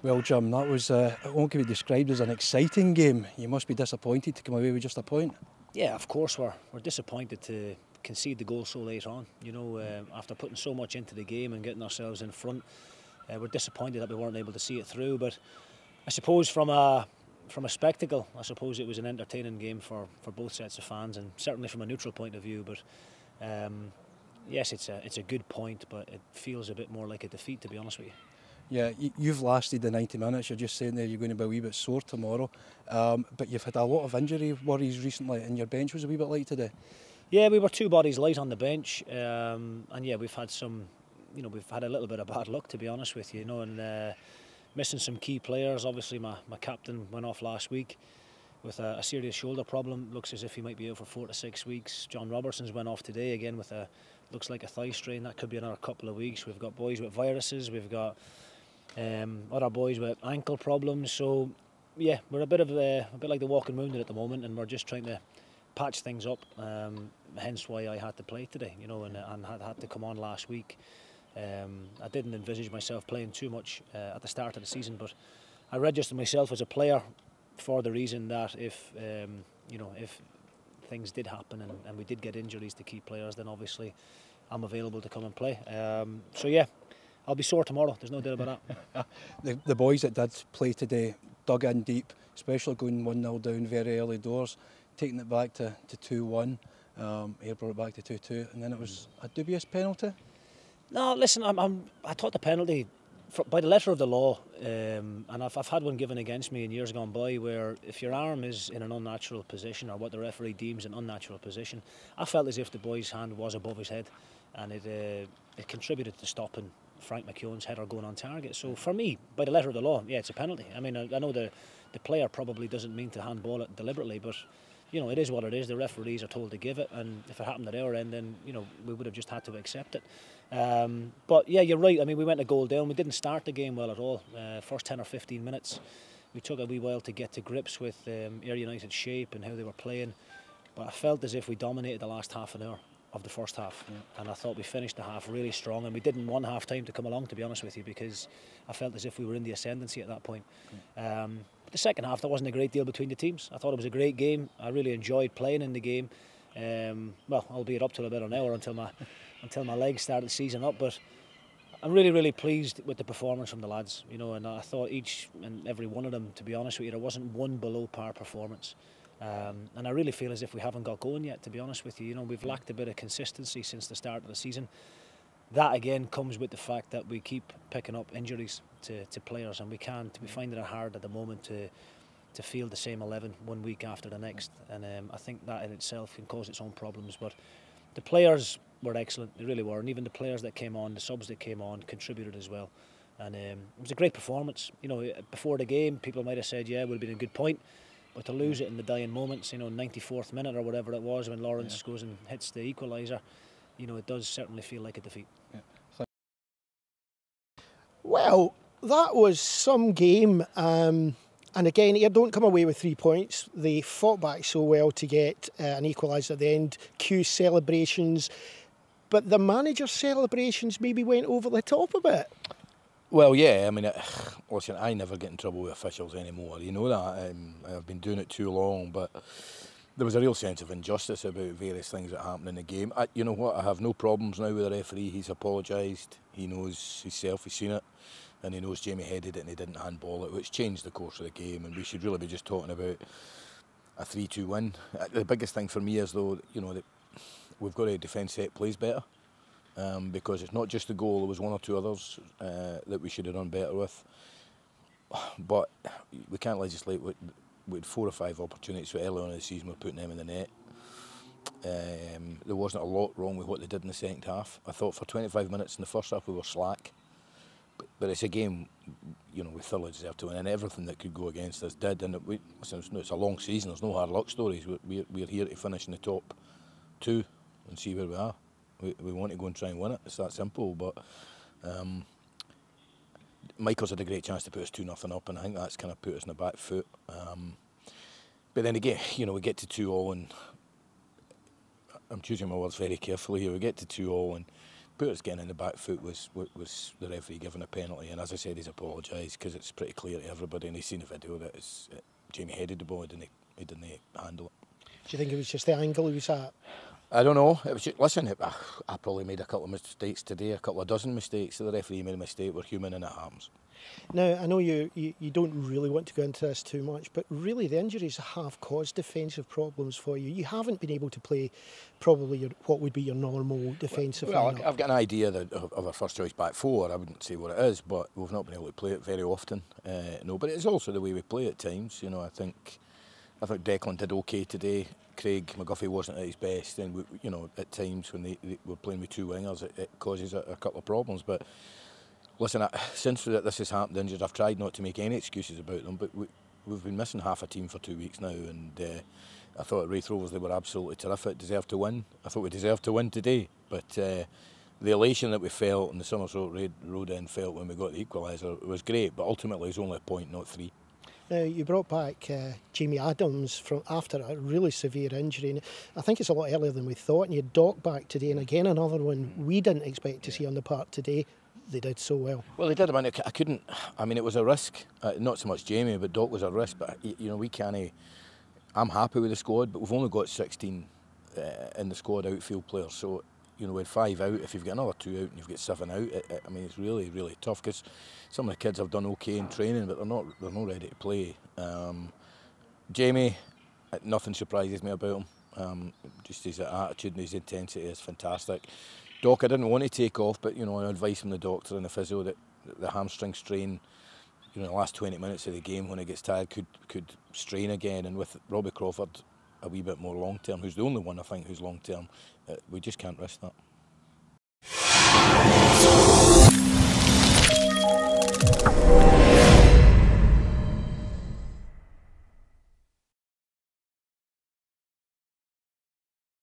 Well, Jim, that was what can be described as an exciting game. You must be disappointed to come away with just a point. Yeah, of course we're disappointed to concede the goal so late on. You know, after putting so much into the game and getting ourselves in front, we're disappointed that we weren't able to see it through. But I suppose from a spectacle, I suppose it was an entertaining game for both sets of fans, and certainly from a neutral point of view. But yes, it's a good point, but it feels a bit more like a defeat, to be honest with you. Yeah, you've lasted the 90 minutes. You're just saying there you're going to be a wee bit sore tomorrow. But you've had a lot of injury worries recently, and your bench was a wee bit light today. Yeah, we were 2 bodies light on the bench, and yeah, we've had we've had a little bit of bad luck, to be honest with you. You know, and missing some key players. Obviously, my captain went off last week with a serious shoulder problem. Looks as if he might be out for 4 to 6 weeks. John Robertson's went off today again with looks like a thigh strain. That could be another couple of weeks. We've got boys with viruses. We've got other boys with ankle problems. So yeah, we're a bit like the walking wounded at the moment, and we're just trying to patch things up. Hence why I had to play today, you know, and had to come on last week. I didn't envisage myself playing too much at the start of the season, but I registered myself as a player for the reason that if things did happen and we did get injuries to key players, then obviously I'm available to come and play. So yeah, I'll be sore tomorrow, there's no doubt about that. The boys that did play today dug in deep, especially going 1-0 down very early doors, taking it back to 2-1. Here brought it back to 2-2, and then it was a dubious penalty. No, listen, I thought the penalty, by the letter of the law, and I've had one given against me in years gone by, where if your arm is in an unnatural position, or what the referee deems an unnatural position, I felt as if the boy's hand was above his head, and it contributed to stopping Frank McKeown's header going on target. So for me, by the letter of the law, yeah, it's a penalty. I mean, I know the player probably doesn't mean to handball it deliberately, but you know, it is what it is. The referees are told to give it, and if it happened at our end, then you know we would have just had to accept it. But yeah, you're right. I mean, we went a goal down. We didn't start the game well at all. First 10 or 15 minutes, we took a wee while to get to grips with Ayr United's shape and how they were playing. But I felt as if we dominated the last half an hour of the first half, and I thought we finished the half really strong, and we didn't want half time to come along, to be honest with you, because I felt as if we were in the ascendancy at that point. The second half, there wasn't a great deal between the teams. I thought it was a great game. I really enjoyed playing in the game. Well, albeit up till about an hour until my legs started seizing up. But I'm really, really pleased with the performance from the lads. You know, and I thought each and every one of them, to be honest with you, there wasn't one below par performance. And I really feel as if we haven't got going yet, to be honest with you. You know, we've lacked a bit of consistency since the start of the season. That again comes with the fact that we keep picking up injuries to players, and we finding it hard at the moment to field the same 11 1 week after the next, and I think that in itself can cause its own problems. But the players were excellent, they really were, and even the players that came on, the subs that came on, contributed as well. And it was a great performance. You know, before the game, people might have said, yeah, it would have been a good point, but to lose it in the dying moments, you know, 94th minute or whatever it was, when Lawrence goes and hits the equaliser, you know, it does certainly feel like a defeat. Well, that was some game. And again, Ayr don't come away with 3 points. They fought back so well to get an equaliser at the end. Cue celebrations. But the manager's celebrations maybe went over the top a bit. Well, yeah, I mean, listen, I never get in trouble with officials anymore, you know that. I've been doing it too long, but there was a real sense of injustice about various things that happened in the game. You know what, I have no problems now with the referee. He's apologised, he knows himself, he's seen it, and he knows Jamie headed it and he didn't handball it, which changed the course of the game, and we should really be just talking about a 3-2 win. The biggest thing for me is, though, you know, that we've got to defend set plays better. Because it's not just the goal, there was one or two others that we should have done better with. But we can't legislate. We had 4 or 5 opportunities so early on in the season, we're putting them in the net. There wasn't a lot wrong with what they did in the second half. I thought for 25 minutes in the first half we were slack. But it's a game, you know, we thoroughly deserved to win, and everything that could go against us did. And it's a long season, there's no hard luck stories. We're here to finish in the top 2 and see where we are. We want to go and try and win it, it's that simple. But Michael's had a great chance to put us 2-0 up, and I think that's kind of put us in the back foot. But then again, you know, we get to 2-2, and I'm choosing my words very carefully here. We get to 2-2, and put us getting in the back foot was the referee giving a penalty, and as I said, he's apologised because it's pretty clear to everybody, and he's seen the video that Jamie headed the ball, he didn't handle it. Do you think it was just the angle he was at? I don't know. It was just, listen, I probably made a couple of mistakes today, a couple of dozen mistakes. So the referee made a mistake. We're human and it happens. Now, I know you don't really want to go into this too much, but really the injuries have caused defensive problems for you. You haven't been able to play probably what would be your normal defensive lineup. I've got an idea of our first choice back four. I wouldn't say what it is, but we've not been able to play it very often. No, but it's also the way we play at times. You know, I think Declan did okay today. Craig McGuffey wasn't at his best, and you know, at times when they were playing with two wingers, it causes a couple of problems. But listen, since this has happened, injured, I've tried not to make any excuses about them, but we've been missing half a team for 2 weeks now, and I thought at Wraith Rovers they were absolutely terrific, deserved to win. I thought we deserved to win today, but the elation that we felt and the Somerset Road End felt when we got the equaliser was great, but ultimately it was only a point, not three. Now, you brought back Jamie Adams from after a really severe injury, and I think it's a lot earlier than we thought, and you had Doc back today, and again another one we didn't expect to see on the park today. They did so well. Well, they did. I mean, it was a risk. Not so much Jamie, but Doc was a risk. But you know, we can't. I'm happy with the squad, but we've only got 16 in the squad outfield players. So you know, with 5 out, if you've got another 2 out and you've got 7 out, I mean, it's really, really tough because some of the kids have done okay in training, but they're not ready to play. Jamie, nothing surprises me about him. Just his attitude and his intensity is fantastic. Doc, I didn't want to take off, but you know, advice from the doctor and the physio that the hamstring strain, you know, the last 20 minutes of the game when he gets tired could strain again. And with Robbie Crawford a wee bit more long term, who's the only one I think who's long term, we just can't risk that.